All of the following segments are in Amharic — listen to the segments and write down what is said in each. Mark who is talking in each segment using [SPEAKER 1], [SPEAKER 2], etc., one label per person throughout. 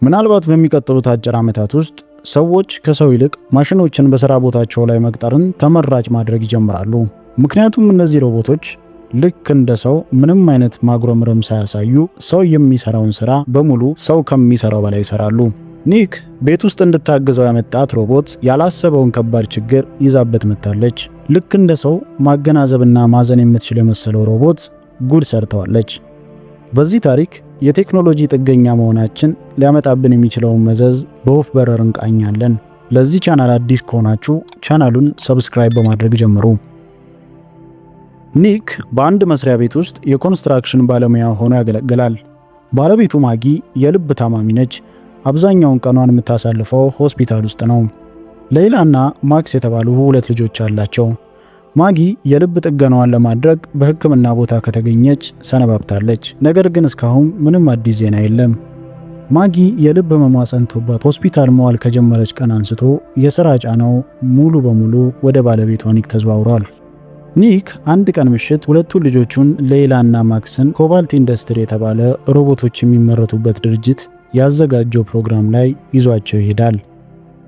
[SPEAKER 1] ምናልባት በሚቀጥሉት አጭር ዓመታት ውስጥ ሰዎች ከሰው ይልቅ ማሽኖችን በሥራ ቦታቸው ላይ መቅጠርን ተመራጭ ማድረግ ይጀምራሉ። ምክንያቱም እነዚህ ሮቦቶች ልክ እንደ ሰው ምንም አይነት ማጉረምረም ሳያሳዩ ሰው የሚሰራውን ሥራ በሙሉ ሰው ከሚሰራው በላይ ይሰራሉ። ኒክ ቤት ውስጥ እንድታግዘው ያመጣት ሮቦት ያላሰበውን ከባድ ችግር ይዛበት መጥታለች። ልክ እንደ ሰው ማገናዘብና ማዘን የምትችል የመሰለው ሮቦት ጉድ ሰርተዋለች። በዚህ ታሪክ የቴክኖሎጂ ጥገኛ መሆናችን ሊያመጣብን የሚችለውን መዘዝ በወፍ በረር እንቃኛለን። ለዚህ ቻናል አዲስ ከሆናችሁ ቻናሉን ሰብስክራይብ በማድረግ ጀምሩ። ኒክ በአንድ መስሪያ ቤት ውስጥ የኮንስትራክሽን ባለሙያ ሆኖ ያገለግላል። ባለቤቱ ማጊ የልብ ታማሚ ነች። አብዛኛውን ቀኗን የምታሳልፈው ሆስፒታል ውስጥ ነው። ሌይላና ማክስ የተባሉ ሁለት ልጆች አላቸው። ማጊ የልብ ጥገናዋን ለማድረግ በሕክምና ቦታ ከተገኘች ሰነባብታለች። ነገር ግን እስካሁን ምንም አዲስ ዜና የለም። ማጊ የልብ ህመሟ ጸንቶባት ሆስፒታል መዋል ከጀመረች ቀን አንስቶ የሥራ ጫናው ሙሉ በሙሉ ወደ ባለቤቷ ኒክ ተዘዋውሯል። ኒክ አንድ ቀን ምሽት ሁለቱን ልጆቹን ሌይላና ማክስን ኮባልት ኢንዱስትሪ የተባለ ሮቦቶች የሚመረቱበት ድርጅት ያዘጋጀው ፕሮግራም ላይ ይዟቸው ይሄዳል።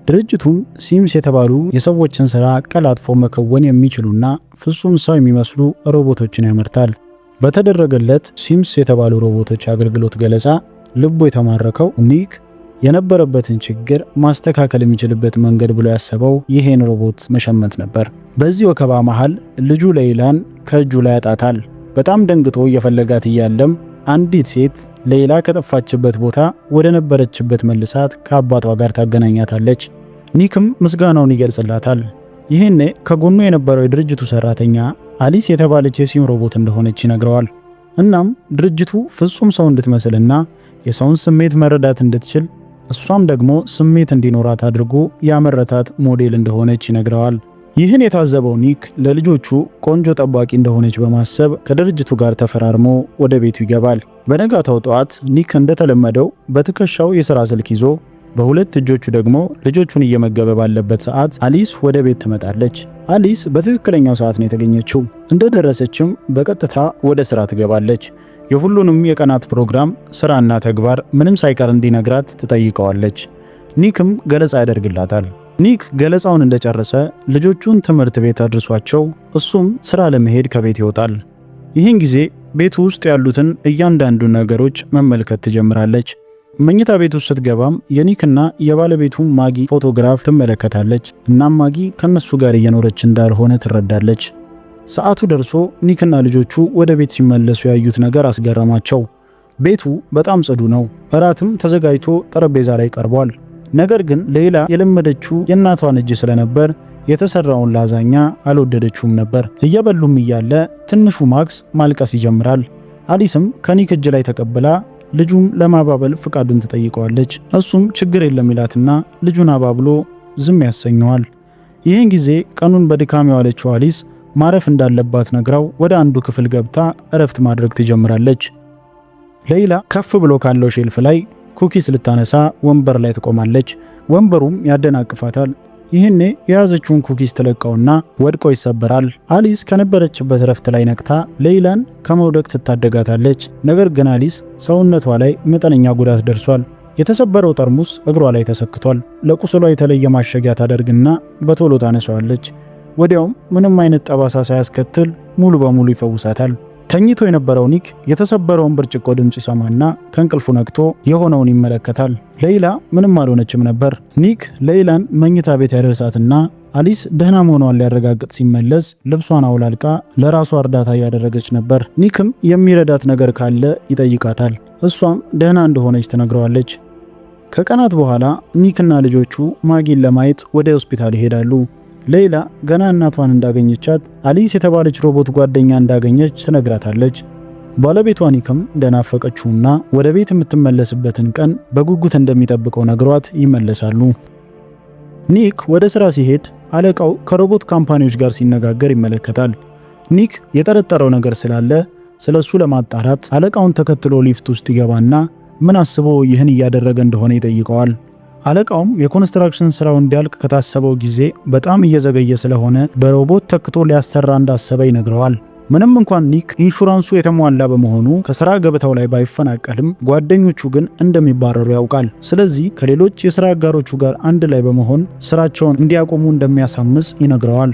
[SPEAKER 1] ድርጅቱም ሲምስ የተባሉ የሰዎችን ሥራ ቀላጥፎ መከወን የሚችሉና ፍጹም ሰው የሚመስሉ ሮቦቶችን ያመርታል። በተደረገለት ሲምስ የተባሉ ሮቦቶች አገልግሎት ገለጻ ልቡ የተማረከው ኒክ የነበረበትን ችግር ማስተካከል የሚችልበት መንገድ ብሎ ያሰበው ይሄን ሮቦት መሸመት ነበር። በዚህ ወከባ መሃል ልጁ ሌይላን ከእጁ ላይ ያጣታል። በጣም ደንግጦ እየፈለጋት እያለም አንዲት ሴት ሌይላ ከጠፋችበት ቦታ ወደ ነበረችበት መልሳት ከአባቷ ጋር ታገናኛታለች። ኒክም ምስጋናውን ይገልጽላታል። ይህኔ ከጎኑ የነበረው የድርጅቱ ሰራተኛ አሊስ የተባለች የሲም ሮቦት እንደሆነች ይነግረዋል። እናም ድርጅቱ ፍጹም ሰው እንድትመስልና የሰውን ስሜት መረዳት እንድትችል እሷም ደግሞ ስሜት እንዲኖራት አድርጎ ያመረታት ሞዴል እንደሆነች ይነግረዋል። ይህን የታዘበው ኒክ ለልጆቹ ቆንጆ ጠባቂ እንደሆነች በማሰብ ከድርጅቱ ጋር ተፈራርሞ ወደ ቤቱ ይገባል። በነጋታው ጠዋት ኒክ እንደተለመደው በትከሻው የሥራ ስልክ ይዞ በሁለት እጆቹ ደግሞ ልጆቹን እየመገበ ባለበት ሰዓት አሊስ ወደ ቤት ትመጣለች። አሊስ በትክክለኛው ሰዓት ነው የተገኘችው። እንደደረሰችም በቀጥታ ወደ ሥራ ትገባለች። የሁሉንም የቀናት ፕሮግራም ሥራና ተግባር ምንም ሳይቀር እንዲነግራት ትጠይቀዋለች። ኒክም ገለጻ ያደርግላታል። ኒክ ገለጻውን እንደጨረሰ ልጆቹን ትምህርት ቤት አድርሷቸው እሱም ሥራ ለመሄድ ከቤት ይወጣል። ይህን ጊዜ ቤቱ ውስጥ ያሉትን እያንዳንዱ ነገሮች መመልከት ትጀምራለች። መኝታ ቤት ውስጥ ስትገባም የኒክና የባለቤቱ ማጊ ፎቶግራፍ ትመለከታለች። እናም ማጊ ከነሱ ጋር እየኖረች እንዳልሆነ ትረዳለች። ሰዓቱ ደርሶ ኒክና ልጆቹ ወደ ቤት ሲመለሱ ያዩት ነገር አስገረማቸው። ቤቱ በጣም ጽዱ ነው። እራትም ተዘጋጅቶ ጠረጴዛ ላይ ቀርቧል። ነገር ግን ሌይላ የለመደችው የእናቷን እጅ ስለነበር የተሰራውን ላዛኛ አልወደደችውም ነበር። እየበሉም እያለ ትንሹ ማክስ ማልቀስ ይጀምራል። አሊስም ከኒክ እጅ ላይ ተቀብላ ልጁም ለማባበል ፍቃዱን ትጠይቀዋለች። እሱም ችግር የለም ይላትና ልጁን አባብሎ ዝም ያሰኘዋል። ይህን ጊዜ ቀኑን በድካም የዋለችው አሊስ ማረፍ እንዳለባት ነግራው ወደ አንዱ ክፍል ገብታ እረፍት ማድረግ ትጀምራለች። ሌይላ ከፍ ብሎ ካለው ሼልፍ ላይ ኩኪስ ልታነሳ ወንበር ላይ ትቆማለች። ወንበሩም ያደናቅፋታል። ይህኔ የያዘችውን ኩኪስ ትለቀውና ወድቆ ይሰበራል። አሊስ ከነበረችበት ረፍት ላይ ነቅታ ሌይላን ከመውደቅ ትታደጋታለች። ነገር ግን አሊስ ሰውነቷ ላይ መጠነኛ ጉዳት ደርሷል። የተሰበረው ጠርሙስ እግሯ ላይ ተሰክቷል። ለቁስሏ የተለየ ማሸጊያ ታደርግና በቶሎ ታነሳዋለች። ወዲያውም ምንም አይነት ጠባሳ ሳያስከትል ሙሉ በሙሉ ይፈውሳታል። ተኝቶ የነበረው ኒክ የተሰበረውን ብርጭቆ ድምጽ ይሰማና ከእንቅልፉ ነቅቶ የሆነውን ይመለከታል። ሌይላ ምንም አልሆነችም ነበር። ኒክ ሌይላን መኝታ ቤት ያደርሳትና አሊስ ደህና መሆኗን ሊያረጋግጥ ሲመለስ ልብሷን አውላልቃ ለራሷ እርዳታ እያደረገች ነበር። ኒክም የሚረዳት ነገር ካለ ይጠይቃታል። እሷም ደህና እንደሆነች ትነግረዋለች። ከቀናት በኋላ ኒክና ልጆቹ ማጊን ለማየት ወደ ሆስፒታል ይሄዳሉ። ሌይላ ገና እናቷን እንዳገኘቻት አሊስ የተባለች ሮቦት ጓደኛ እንዳገኘች ትነግራታለች። ባለቤቷ ኒክም እንደናፈቀችውና ወደ ቤት የምትመለስበትን ቀን በጉጉት እንደሚጠብቀው ነግሯት ይመለሳሉ። ኒክ ወደ ሥራ ሲሄድ አለቃው ከሮቦት ካምፓኒዎች ጋር ሲነጋገር ይመለከታል። ኒክ የጠረጠረው ነገር ስላለ ስለሱ ለማጣራት አለቃውን ተከትሎ ሊፍት ውስጥ ይገባና ምን አስቦ ይህን እያደረገ እንደሆነ ይጠይቀዋል። አለቃውም የኮንስትራክሽን ስራው እንዲያልቅ ከታሰበው ጊዜ በጣም እየዘገየ ስለሆነ በሮቦት ተክቶ ሊያሰራ እንዳሰበ ይነግረዋል። ምንም እንኳን ኒክ ኢንሹራንሱ የተሟላ በመሆኑ ከስራ ገበታው ላይ ባይፈናቀልም ጓደኞቹ ግን እንደሚባረሩ ያውቃል። ስለዚህ ከሌሎች የስራ አጋሮቹ ጋር አንድ ላይ በመሆን ስራቸውን እንዲያቆሙ እንደሚያሳምስ ይነግረዋል።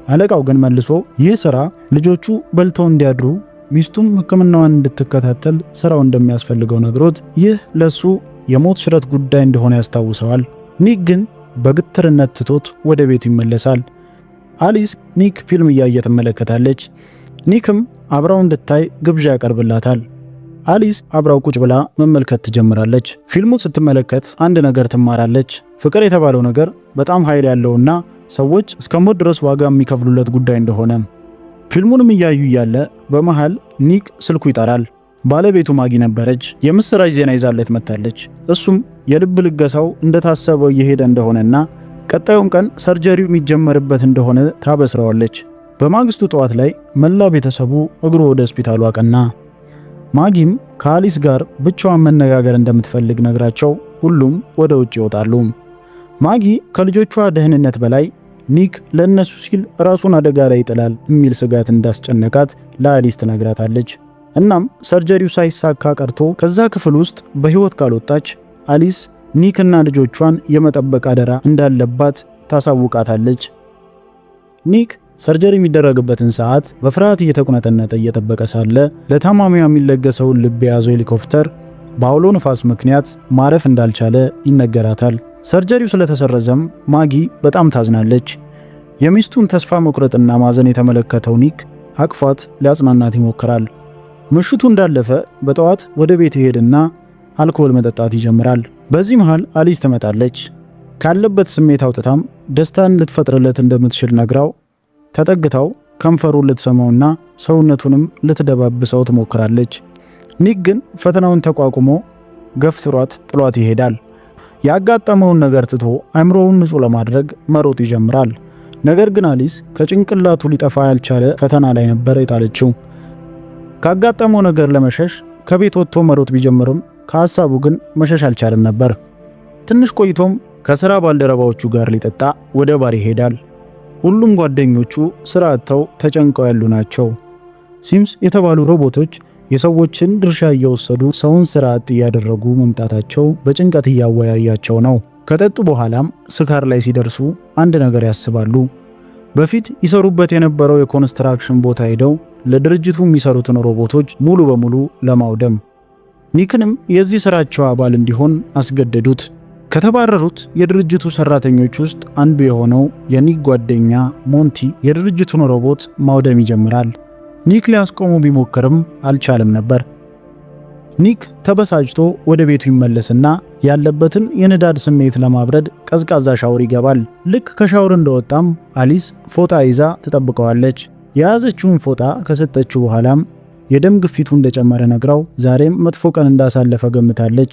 [SPEAKER 1] አለቃው ግን መልሶ ይህ ስራ ልጆቹ በልተው እንዲያድሩ ሚስቱም ሕክምናዋን እንድትከታተል ስራው እንደሚያስፈልገው ነግሮት ይህ ለሱ የሞት ሽረት ጉዳይ እንደሆነ ያስታውሰዋል። ኒክ ግን በግትርነት ትቶት ወደ ቤቱ ይመለሳል። አሊስ ኒክ ፊልም እያየ ትመለከታለች። ኒክም አብራው እንድታይ ግብዣ ያቀርብላታል። አሊስ አብራው ቁጭ ብላ መመልከት ትጀምራለች። ፊልሙ ስትመለከት አንድ ነገር ትማራለች። ፍቅር የተባለው ነገር በጣም ኃይል ያለውና ሰዎች እስከ ሞት ድረስ ዋጋ የሚከፍሉለት ጉዳይ እንደሆነ። ፊልሙንም እያዩ እያለ በመሃል ኒክ ስልኩ ይጠራል። ባለቤቱ ማጊ ነበረች። የምስራች ዜና ይዛለት መጥታለች። እሱም የልብ ልገሳው እንደታሰበው እየሄደ እንደሆነና ቀጣዩም ቀን ሰርጀሪው የሚጀመርበት እንደሆነ ታበስረዋለች። በማግስቱ ጠዋት ላይ መላ ቤተሰቡ እግሩ ወደ ሆስፒታሉ አቀና። ማጊም ከአሊስ ጋር ብቻዋን መነጋገር እንደምትፈልግ ነግራቸው ሁሉም ወደ ውጭ ይወጣሉ። ማጊ ከልጆቿ ደህንነት በላይ ኒክ ለእነሱ ሲል ራሱን አደጋ ላይ ይጥላል የሚል ስጋት እንዳስጨነቃት ለአሊስ ትነግራታለች። እናም ሰርጀሪው ሳይሳካ ቀርቶ ከዛ ክፍል ውስጥ በህይወት ካልወጣች አሊስ ኒክና ልጆቿን የመጠበቅ አደራ እንዳለባት ታሳውቃታለች። ኒክ ሰርጀሪ የሚደረግበትን ሰዓት በፍርሃት እየተቁነጠነጠ እየጠበቀ ሳለ ለታማሚዋ የሚለገሰውን ልብ የያዘው ሄሊኮፕተር በአውሎ ንፋስ ምክንያት ማረፍ እንዳልቻለ ይነገራታል። ሰርጀሪው ስለተሰረዘም ማጊ በጣም ታዝናለች። የሚስቱን ተስፋ መቁረጥና ማዘን የተመለከተው ኒክ አቅፏት ሊያጽናናት ይሞክራል። ምሽቱ እንዳለፈ በጠዋት ወደ ቤት ይሄድና አልኮል መጠጣት ይጀምራል። በዚህ መሃል አሊስ ትመጣለች። ካለበት ስሜት አውጥታም ደስታን ልትፈጥርለት እንደምትችል ነግራው ተጠግታው ከንፈሩን ልትሰማውና ሰውነቱንም ልትደባብሰው ትሞክራለች። ኒክ ግን ፈተናውን ተቋቁሞ ገፍትሯት ጥሏት ይሄዳል። ያጋጠመውን ነገር ትቶ አእምሮውን ንጹህ ለማድረግ መሮጥ ይጀምራል። ነገር ግን አሊስ ከጭንቅላቱ ሊጠፋ ያልቻለ ፈተና ላይ ነበር የጣለችው። ካጋጠመው ነገር ለመሸሽ ከቤት ወጥቶ መሮጥ ቢጀምርም ከሐሳቡ ግን መሸሽ አልቻለም ነበር። ትንሽ ቆይቶም ከሥራ ባልደረባዎቹ ጋር ሊጠጣ ወደ ባር ይሄዳል። ሁሉም ጓደኞቹ ስራ አጥተው ተጨንቀው ያሉ ናቸው። ሲምስ የተባሉ ሮቦቶች የሰዎችን ድርሻ እየወሰዱ ሰውን ስራ አጥ እያደረጉ መምጣታቸው በጭንቀት እያወያያቸው ነው። ከጠጡ በኋላም ስካር ላይ ሲደርሱ አንድ ነገር ያስባሉ። በፊት ይሰሩበት የነበረው የኮንስትራክሽን ቦታ ሄደው ለድርጅቱ የሚሰሩትን ሮቦቶች ሙሉ በሙሉ ለማውደም። ኒክንም የዚህ ስራቸው አባል እንዲሆን አስገደዱት። ከተባረሩት የድርጅቱ ሰራተኞች ውስጥ አንዱ የሆነው የኒክ ጓደኛ ሞንቲ የድርጅቱን ሮቦት ማውደም ይጀምራል። ኒክ ሊያስቆሙ ቢሞክርም አልቻለም ነበር። ኒክ ተበሳጭቶ ወደ ቤቱ ይመለስና ያለበትን የንዳድ ስሜት ለማብረድ ቀዝቃዛ ሻወር ይገባል። ልክ ከሻወር እንደወጣም አሊስ ፎጣ ይዛ ትጠብቀዋለች። የያዘችውን ፎጣ ከሰጠችው በኋላም የደም ግፊቱ እንደጨመረ ነግራው ዛሬም መጥፎ ቀን እንዳሳለፈ ገምታለች።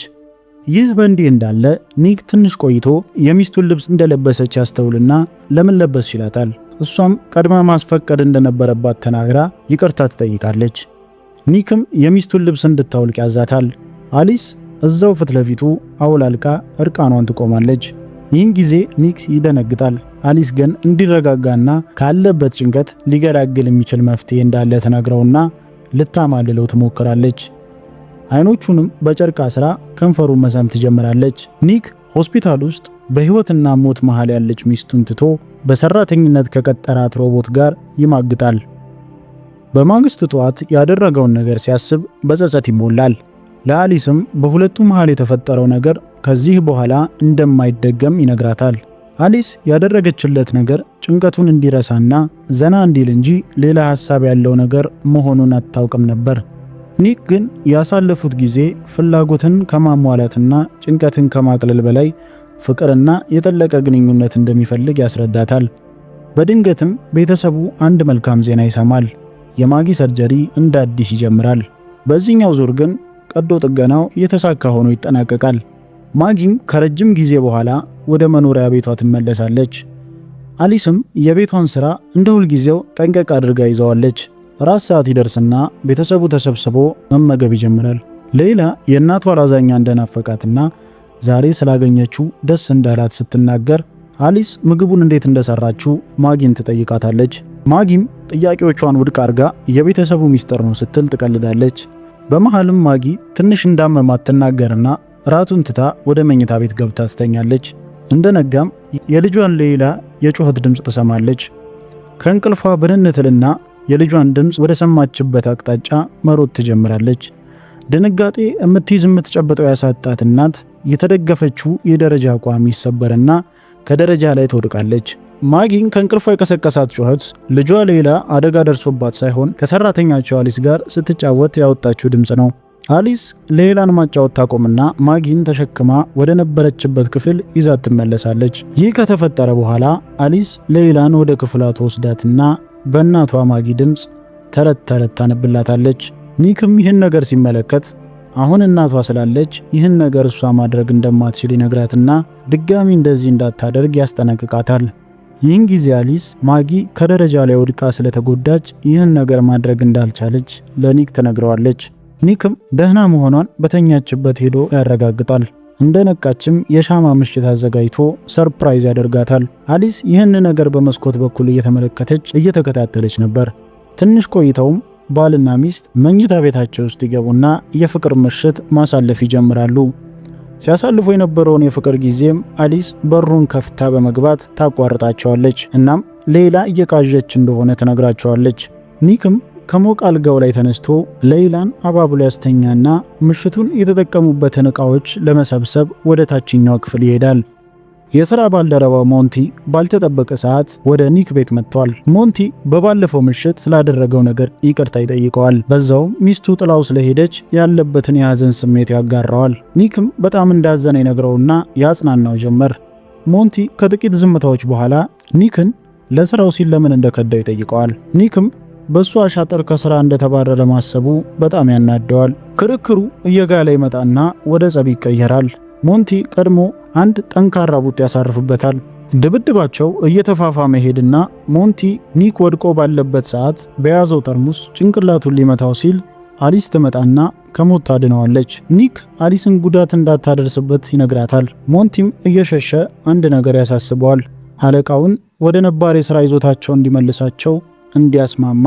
[SPEAKER 1] ይህ በእንዲህ እንዳለ ኒክ ትንሽ ቆይቶ የሚስቱን ልብስ እንደለበሰች ያስተውልና ለምን ለበስ ይላታል። እሷም ቀድማ ማስፈቀድ እንደነበረባት ተናግራ ይቅርታ ትጠይቃለች። ኒክም የሚስቱን ልብስ እንድታወልቅ ያዛታል። አሊስ እዛው ፊት ለፊቱ አውላልቃ እርቃኗን ትቆማለች። ይህን ጊዜ ኒክ ይደነግጣል። አሊስ ግን እንዲረጋጋና ካለበት ጭንቀት ሊገላግል የሚችል መፍትሄ እንዳለ ተናግረውና ልታማልለው ትሞክራለች። አይኖቹንም በጨርቅ አስራ ከንፈሩን መሳም ትጀምራለች። ኒክ ሆስፒታል ውስጥ በህይወትና ሞት መሃል ያለች ሚስቱን ትቶ በሰራተኝነት ከቀጠራት ሮቦት ጋር ይማግጣል። በማግስቱ ጠዋት ያደረገውን ነገር ሲያስብ በጸጸት ይሞላል። ለአሊስም በሁለቱ መሃል የተፈጠረው ነገር ከዚህ በኋላ እንደማይደገም ይነግራታል። አሊስ ያደረገችለት ነገር ጭንቀቱን እንዲረሳና ዘና እንዲል እንጂ ሌላ ሐሳብ ያለው ነገር መሆኑን አታውቅም ነበር። ኒክ ግን ያሳለፉት ጊዜ ፍላጎትን ከማሟላትና ጭንቀትን ከማቅለል በላይ ፍቅርና የጠለቀ ግንኙነት እንደሚፈልግ ያስረዳታል። በድንገትም ቤተሰቡ አንድ መልካም ዜና ይሰማል። የማጊ ሰርጀሪ እንደ አዲስ ይጀምራል። በዚህኛው ዙር ግን ቀዶ ጥገናው የተሳካ ሆኖ ይጠናቀቃል። ማጊም ከረጅም ጊዜ በኋላ ወደ መኖሪያ ቤቷ ትመለሳለች። አሊስም የቤቷን ሥራ እንደ ሁልጊዜው ጠንቀቅ አድርጋ ይዘዋለች። ራስ ሰዓት ይደርስና ቤተሰቡ ተሰብስቦ መመገብ ይጀምራል። ሌላ የእናቷ ላዛኛ እንደናፈቃትና ዛሬ ስላገኘችው ደስ እንዳላት ስትናገር አሊስ ምግቡን እንዴት እንደሰራችው ማጊን ትጠይቃታለች። ማጊም ጥያቄዎቿን ውድቅ አድርጋ የቤተሰቡ ሚስጥር ነው ስትል ትቀልዳለች። በመሃልም ማጊ ትንሽ እንዳመማት ትናገርና ራቱን ትታ ወደ መኝታ ቤት ገብታ ትተኛለች። እንደነጋም የልጇን ሌላ የጩኸት ድምፅ ትሰማለች። ከእንቅልፏ ብንንትልና የልጇን ድምፅ ወደ ሰማችበት አቅጣጫ መሮጥ ትጀምራለች። ድንጋጤ የምትይዝ የምትጨብጠው ያሳጣት እናት የተደገፈችው የደረጃ ቋሚ ይሰበርና ከደረጃ ላይ ትወድቃለች። ማጊን ከእንቅልፏ የቀሰቀሳት ጩኸት ልጇ ሌላ አደጋ ደርሶባት ሳይሆን ከሰራተኛቸው አሊስ ጋር ስትጫወት ያወጣችው ድምፅ ነው። አሊስ ሌላን ማጫወት ታቆምና ማጊን ተሸክማ ወደ ነበረችበት ክፍል ይዛት ትመለሳለች። ይህ ከተፈጠረ በኋላ አሊስ ሌላን ወደ ክፍሏ ተወስዳትና በእናቷ ማጊ ድምፅ ተረት ታነብላታለች። ኒክም ይህን ነገር ሲመለከት አሁን እናቷ ስላለች ይህን ነገር እሷ ማድረግ እንደማትችል ይነግራትና ድጋሚ እንደዚህ እንዳታደርግ ያስጠነቅቃታል። ይህን ጊዜ አሊስ ማጊ ከደረጃ ላይ ወድቃ ስለተጎዳች ይህን ነገር ማድረግ እንዳልቻለች ለኒክ ትነግረዋለች። ኒክም ደህና መሆኗን በተኛችበት ሄዶ ያረጋግጣል። እንደነቃችም የሻማ ምሽት አዘጋጅቶ ሰርፕራይዝ ያደርጋታል። አሊስ ይህን ነገር በመስኮት በኩል እየተመለከተች እየተከታተለች ነበር። ትንሽ ቆይተውም ባልና ሚስት መኝታ ቤታቸው ውስጥ ይገቡና የፍቅር ምሽት ማሳለፍ ይጀምራሉ። ሲያሳልፉ የነበረውን የፍቅር ጊዜም አሊስ በሩን ከፍታ በመግባት ታቋርጣቸዋለች። እናም ሌላ እየቃዠች እንደሆነ ትነግራቸዋለች። ኒክም ከሞቅ አልጋው ላይ ተነስቶ ሌላን አባብሎ ያስተኛና ምሽቱን የተጠቀሙበትን ዕቃዎች ለመሰብሰብ ወደ ታችኛው ክፍል ይሄዳል። የሥራ ባልደረባው ሞንቲ ባልተጠበቀ ሰዓት ወደ ኒክ ቤት መጥቷል። ሞንቲ በባለፈው ምሽት ስላደረገው ነገር ይቅርታ ይጠይቀዋል። በዛውም ሚስቱ ጥላው ስለሄደች ያለበትን የሐዘን ስሜት ያጋራዋል። ኒክም በጣም እንዳዘነ ይነግረውና ያጽናናው ጀመር። ሞንቲ ከጥቂት ዝምታዎች በኋላ ኒክን ለሥራው ሲል ለምን እንደከዳው ይጠይቀዋል። ኒክም በሱ አሻጥር ከሥራ እንደተባረረ ማሰቡ በጣም ያናደዋል። ክርክሩ እየጋለ ይመጣና ወደ ጸብ ይቀየራል። ሞንቲ ቀድሞ አንድ ጠንካራ ቡጥ ያሳርፍበታል። ድብድባቸው እየተፋፋመ ሄድና ሞንቲ ኒክ ወድቆ ባለበት ሰዓት በያዘው ጠርሙስ ጭንቅላቱን ሊመታው ሲል አሊስ ትመጣና ከሞት ታድነዋለች። ኒክ አሊስን ጉዳት እንዳታደርስበት ይነግራታል። ሞንቲም እየሸሸ አንድ ነገር ያሳስበዋል። አለቃውን ወደ ነባር የሥራ ይዞታቸው እንዲመልሳቸው እንዲያስማማ፣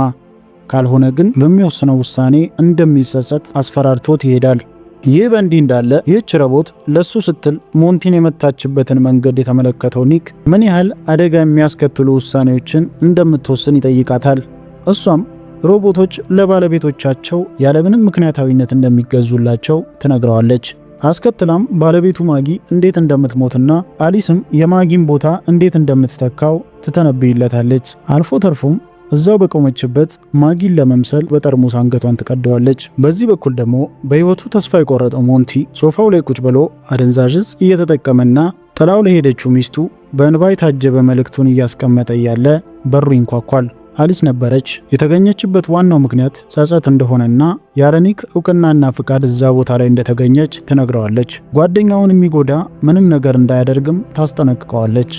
[SPEAKER 1] ካልሆነ ግን በሚወስነው ውሳኔ እንደሚጸጸት አስፈራርቶት ይሄዳል። ይህ በእንዲህ እንዳለ ይህች ሮቦት ለሱ ስትል ሞንቲን የመታችበትን መንገድ የተመለከተው ኒክ ምን ያህል አደጋ የሚያስከትሉ ውሳኔዎችን እንደምትወስን ይጠይቃታል። እሷም ሮቦቶች ለባለቤቶቻቸው ያለምንም ምክንያታዊነት እንደሚገዙላቸው ትነግረዋለች። አስከትላም ባለቤቱ ማጊ እንዴት እንደምትሞትና አሊስም የማጊን ቦታ እንዴት እንደምትተካው ትተነብይለታለች። አልፎ ተርፎም እዛው በቆመችበት ማጊን ለመምሰል በጠርሙስ አንገቷን ትቀደዋለች። በዚህ በኩል ደግሞ በህይወቱ ተስፋ የቆረጠው ሞንቲ ሶፋው ላይ ቁጭ ብሎ አደንዛዥ ዕፅ እየተጠቀመና ጥላው ለሄደችው ሚስቱ በእንባ የታጀበ መልእክቱን እያስቀመጠ እያለ በሩ ይንኳኳል። አሊስ ነበረች። የተገኘችበት ዋናው ምክንያት ጸጸት እንደሆነና ያለኒክ እውቅናና ፍቃድ እዛ ቦታ ላይ እንደተገኘች ትነግረዋለች። ጓደኛውን የሚጎዳ ምንም ነገር እንዳያደርግም ታስጠነቅቀዋለች።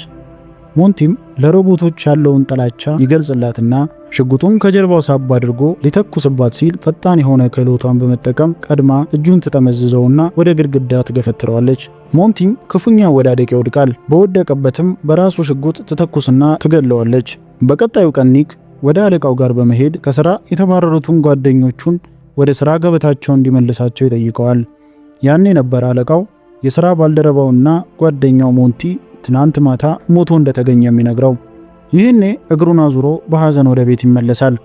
[SPEAKER 1] ሞንቲም ለሮቦቶች ያለውን ጥላቻ ይገልጽላትና ሽጉጡን ከጀርባው ሳብ አድርጎ ሊተኩስባት ሲል ፈጣን የሆነ ክህሎቷን በመጠቀም ቀድማ እጁን ትጠመዝዘውና ወደ ግድግዳ ትገፈትረዋለች። ሞንቲም ክፉኛ ወዳደቅ ይወድቃል። በወደቀበትም በራሱ ሽጉጥ ትተኩስና ትገለዋለች። በቀጣዩ ቀን ኒክ ወደ አለቃው ጋር በመሄድ ከሥራ የተባረሩትን ጓደኞቹን ወደ ሥራ ገበታቸው እንዲመልሳቸው ይጠይቀዋል። ያኔ ነበር አለቃው የሥራ ባልደረባውና ጓደኛው ሞንቲ ትናንት ማታ ሞቶ እንደተገኘ የሚነግረው። ይህኔ እግሩን አዙሮ በሐዘን ወደ ቤት ይመለሳል።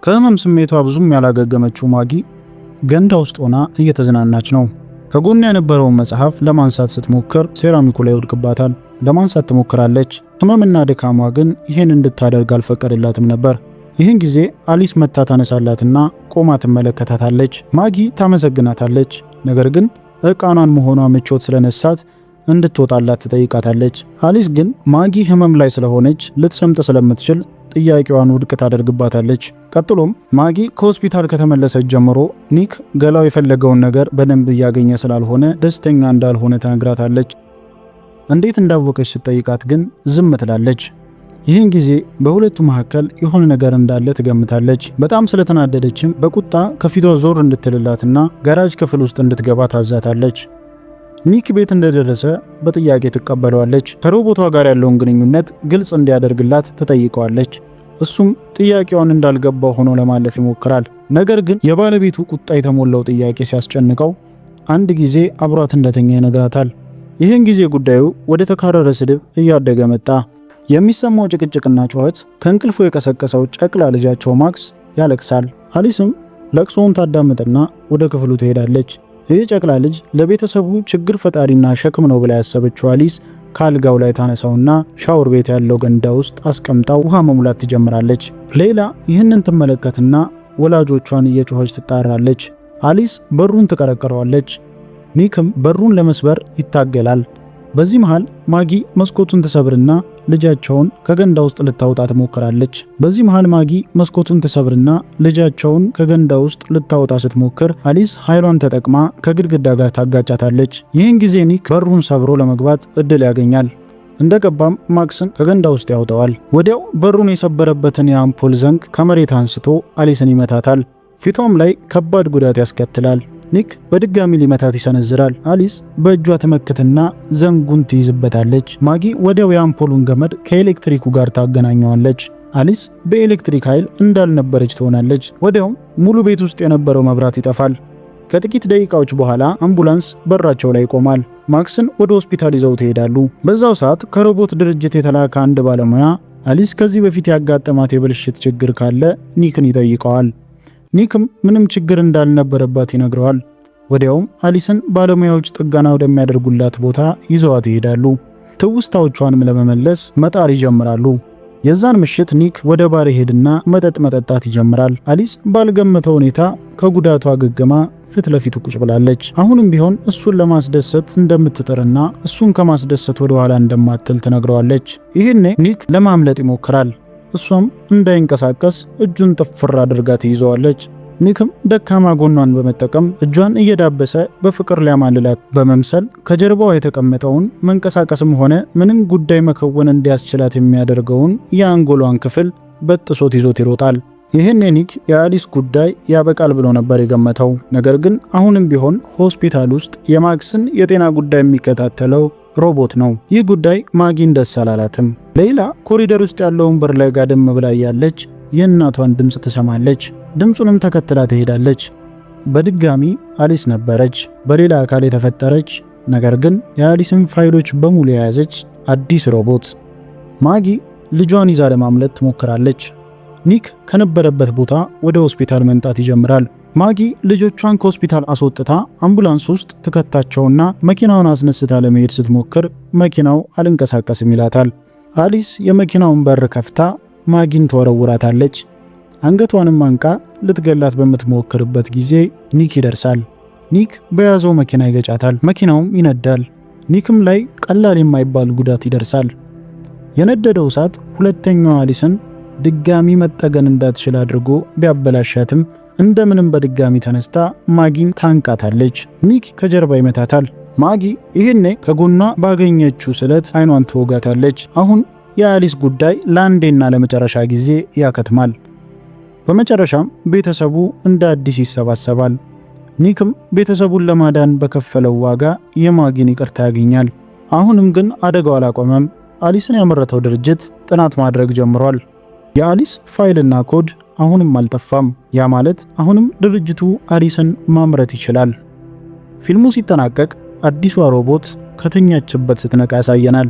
[SPEAKER 1] ከህመም ስሜቷ ብዙም ያላገገመችው ማጊ ገንዳ ውስጥ ሆና እየተዝናናች ነው። ከጎን የነበረውን መጽሐፍ ለማንሳት ስትሞክር ሴራሚኩ ላይ ይወድቅባታል። ለማንሳት ትሞክራለች። ህመምና ድካሟ ግን ይህን እንድታደርግ አልፈቀደላትም ነበር። ይህን ጊዜ አሊስ መታ ታነሳላትና ቆማ ትመለከታታለች። ማጊ ታመሰግናታለች። ነገር ግን እርቃኗን መሆኗ ምቾት ስለነሳት እንድትወጣላት ትጠይቃታለች። አሊስ ግን ማጊ ህመም ላይ ስለሆነች ልትሰምጥ ስለምትችል ጥያቄዋን ውድቅ ታደርግባታለች። ቀጥሎም ማጊ ከሆስፒታል ከተመለሰች ጀምሮ ኒክ ገላው የፈለገውን ነገር በደንብ እያገኘ ስላልሆነ ደስተኛ እንዳልሆነ ትነግራታለች። እንዴት እንዳወቀች ስትጠይቃት ግን ዝም ትላለች። ይህን ጊዜ በሁለቱ መካከል የሆነ ነገር እንዳለ ትገምታለች። በጣም ስለተናደደችም በቁጣ ከፊቷ ዞር እንድትልላትና ጋራጅ ክፍል ውስጥ እንድትገባ ታዛታለች። ኒክ ቤት እንደደረሰ በጥያቄ ትቀበለዋለች። ከሮቦቷ ጋር ያለውን ግንኙነት ግልጽ እንዲያደርግላት ትጠይቀዋለች። እሱም ጥያቄውን እንዳልገባው ሆኖ ለማለፍ ይሞክራል። ነገር ግን የባለቤቱ ቁጣ የተሞላው ጥያቄ ሲያስጨንቀው አንድ ጊዜ አብሯት እንደተኛ ይነግራታል። ይህን ጊዜ ጉዳዩ ወደ ተካረረ ስድብ እያደገ መጣ። የሚሰማው ጭቅጭቅና ጩኸት ከእንቅልፉ የቀሰቀሰው ጨቅላ ልጃቸው ማክስ ያለቅሳል። አሊስም ለቅሶውን ታዳምጥና ወደ ክፍሉ ትሄዳለች። ይህ ጨቅላ ልጅ ለቤተሰቡ ችግር ፈጣሪና ሸክም ነው ብላ ያሰበችው አሊስ ካልጋው ላይ ታነሳውና ሻወር ቤት ያለው ገንዳ ውስጥ አስቀምጣው ውሃ መሙላት ትጀምራለች። ሌላ ይህንን ትመለከትና ወላጆቿን እየጮኸች ትጣራለች። አሊስ በሩን ትቀረቅረዋለች። ኒክም በሩን ለመስበር ይታገላል። በዚህ መሃል ማጊ መስኮቱን ትሰብርና ልጃቸውን ከገንዳ ውስጥ ልታወጣ ትሞክራለች። ከገንዳ ውስጥ ልታወጣ ስትሞክር አሊስ ኃይሏን ተጠቅማ ከግድግዳ ጋር ታጋጫታለች። ይህን ጊዜ ኒክ በሩን ሰብሮ ለመግባት እድል ያገኛል። እንደገባም ማክስን ከገንዳ ውስጥ ያወጣዋል። ወዲያው በሩን የሰበረበትን የአምፖል ዘንግ ከመሬት አንስቶ አሊስን ይመታታል። ፊቷም ላይ ከባድ ጉዳት ያስከትላል። ኒክ በድጋሚ ሊመታት ይሰነዝራል። አሊስ በእጇ ትመክትና ዘንጉን ትይዝበታለች። ማጊ ወዲያው የአምፖሉን ገመድ ከኤሌክትሪኩ ጋር ታገናኘዋለች። አሊስ በኤሌክትሪክ ኃይል እንዳልነበረች ትሆናለች። ወዲያውም ሙሉ ቤት ውስጥ የነበረው መብራት ይጠፋል። ከጥቂት ደቂቃዎች በኋላ አምቡላንስ በራቸው ላይ ይቆማል። ማክስን ወደ ሆስፒታል ይዘው ትሄዳሉ። በዛው ሰዓት ከሮቦት ድርጅት የተላከ አንድ ባለሙያ አሊስ ከዚህ በፊት ያጋጠማት የብልሽት ችግር ካለ ኒክን ይጠይቀዋል። ኒክም ምንም ችግር እንዳልነበረባት ይነግረዋል። ወዲያውም አሊስን ባለሙያዎች ጥገና ወደሚያደርጉላት ቦታ ይዘዋት ይሄዳሉ። ትውስታዎቿንም ለመመለስ መጣር ይጀምራሉ። የዛን ምሽት ኒክ ወደ ባር ሄድና መጠጥ መጠጣት ይጀምራል። አሊስ ባልገመተው ሁኔታ ከጉዳቷ አገግማ ፊት ለፊቱ ቁጭ ብላለች። አሁንም ቢሆን እሱን ለማስደሰት እንደምትጥርና እሱን ከማስደሰት ወደ ኋላ እንደማትል ትነግረዋለች። ይህኔ ኒክ ለማምለጥ ይሞክራል። እሷም እንዳይንቀሳቀስ እጁን ጥፍር አድርጋ ትይዘዋለች። ኒክም ደካማ ጎኗን በመጠቀም እጇን እየዳበሰ በፍቅር ሊያማልላት በመምሰል ከጀርባዋ የተቀመጠውን መንቀሳቀስም ሆነ ምንም ጉዳይ መከወን እንዲያስችላት የሚያደርገውን የአንጎሏን ክፍል በጥሶት ይዞት ይሮጣል። ይህን ኒክ የአሊስ ጉዳይ ያበቃል ብሎ ነበር የገመተው። ነገር ግን አሁንም ቢሆን ሆስፒታል ውስጥ የማክስን የጤና ጉዳይ የሚከታተለው ሮቦት ነው። ይህ ጉዳይ ማጊን ደስ አላላትም። ሌላ ኮሪደር ውስጥ ያለውን በር ላይ ጋደም ብላ ያለች የእናቷን ድምፅ ትሰማለች። ድምፁንም ተከትላ ትሄዳለች። በድጋሚ አሊስ ነበረች፣ በሌላ አካል የተፈጠረች ነገር ግን የአሊስን ፋይሎች በሙሉ የያዘች አዲስ ሮቦት። ማጊ ልጇን ይዛ ለማምለጥ ትሞክራለች። ኒክ ከነበረበት ቦታ ወደ ሆስፒታል መምጣት ይጀምራል። ማጊ ልጆቿን ከሆስፒታል አስወጥታ አምቡላንስ ውስጥ ትከታቸውና መኪናውን አስነስታ ለመሄድ ስትሞክር መኪናው አልንቀሳቀስም ይላታል። አሊስ የመኪናውን በር ከፍታ ማጊን ተወረውራታለች። አንገቷንም አንቃ ልትገላት በምትሞክርበት ጊዜ ኒክ ይደርሳል። ኒክ በያዘው መኪና ይገጫታል። መኪናውም ይነዳል። ኒክም ላይ ቀላል የማይባል ጉዳት ይደርሳል። የነደደው እሳት ሁለተኛዋ አሊስን ድጋሚ መጠገን እንዳትችል አድርጎ ቢያበላሻትም እንደምንም በድጋሚ ተነስታ ማጊን ታንቃታለች። ኒክ ከጀርባ ይመታታል። ማጊ ይህኔ ከጎኗ ባገኘችው ስለት አይኗን ትወጋታለች። አሁን የአሊስ ጉዳይ ለአንዴና ለመጨረሻ ጊዜ ያከትማል። በመጨረሻም ቤተሰቡ እንደ አዲስ ይሰባሰባል። ኒክም ቤተሰቡን ለማዳን በከፈለው ዋጋ የማጊን ይቅርታ ያገኛል። አሁንም ግን አደጋው አላቆመም። አሊስን ያመረተው ድርጅት ጥናት ማድረግ ጀምሯል። የአሊስ ፋይልና ኮድ አሁንም አልጠፋም። ያ ማለት አሁንም ድርጅቱ አሊስን ማምረት ይችላል። ፊልሙ ሲጠናቀቅ አዲሷ ሮቦት ከተኛችበት ስትነቃ ያሳየናል።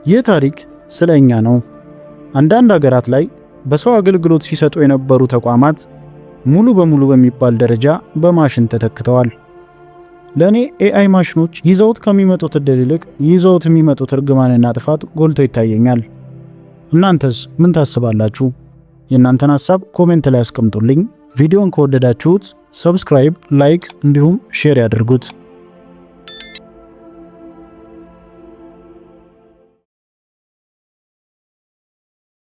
[SPEAKER 1] ይህ ታሪክ ስለኛ ነው። አንዳንድ ሀገራት ላይ በሰው አገልግሎት ሲሰጡ የነበሩ ተቋማት ሙሉ በሙሉ በሚባል ደረጃ በማሽን ተተክተዋል። ለኔ ኤአይ ማሽኖች ይዘውት ከሚመጡት እድል ይልቅ ይዘውት የሚመጡት እርግማንና ጥፋት ጎልቶ ይታየኛል። እናንተስ ምን ታስባላችሁ? የእናንተን ሐሳብ ኮሜንት ላይ አስቀምጡልኝ። ቪዲዮን ከወደዳችሁት ሰብስክራይብ፣ ላይክ እንዲሁም ሼር ያድርጉት።